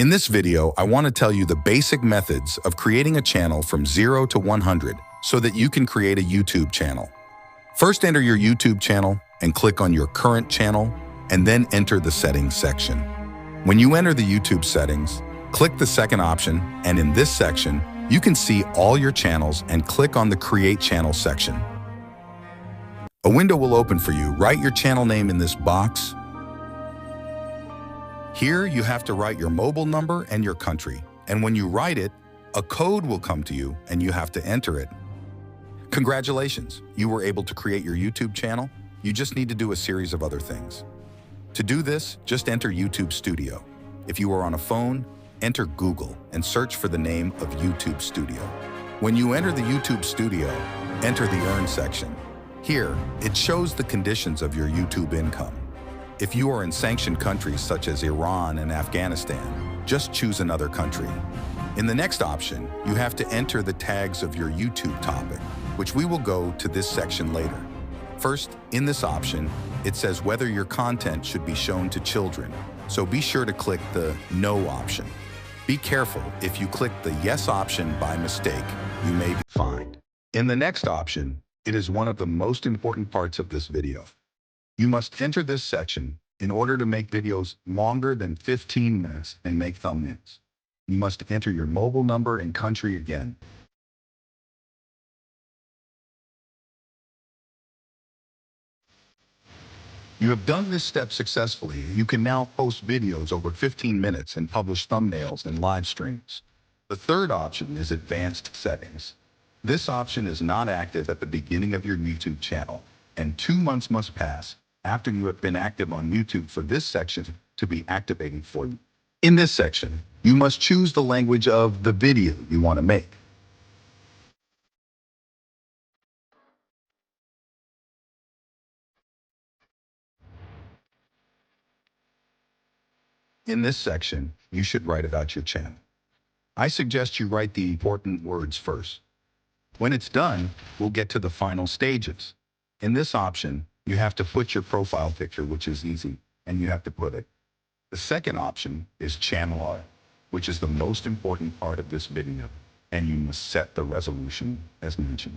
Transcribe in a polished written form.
In this video, I want to tell you the basic methods of creating a channel from 0 to 100 so that you can create a YouTube channel. First, enter your YouTube channel and click on your current channel, and then enter the settings section. When you enter the YouTube settings, click the second option, and in this section, you can see all your channels and click on the Create Channel section. A window will open for you. Write your channel name in this box. Here, you have to write your mobile number and your country. And when you write it, a code will come to you and you have to enter it. Congratulations, you were able to create your YouTube channel. You just need to do a series of other things. To do this, just enter YouTube Studio. If you are on a phone, enter Google and search for the name of YouTube Studio. When you enter the YouTube Studio, enter the Earn section. Here, it shows the conditions of your YouTube income. If you are in sanctioned countries such as Iran and Afghanistan, just choose another country. In the next option, you have to enter the tags of your YouTube topic, which we will go to this section later. First, in this option, it says whether your content should be shown to children, so be sure to click the No option. Be careful, if you click the Yes option by mistake, you may be fined. In the next option, it is one of the most important parts of this video. You must enter this section in order to make videos longer than 15 minutes and make thumbnails. You must enter your mobile number and country again. You have done this step successfully. You can now post videos over 15 minutes and publish thumbnails and live streams. The third option is Advanced Settings. This option is not active at the beginning of your YouTube channel, and 2 months must pass after you have been active on YouTube for this section to be activated for you. In this section, you must choose the language of the video you want to make. In this section, you should write about your channel. I suggest you write the important words first. When it's done, we'll get to the final stages. In this option, you have to put your profile picture, which is easy, and you have to put it. The second option is channel art, which is the most important part of this video, and you must set the resolution as mentioned.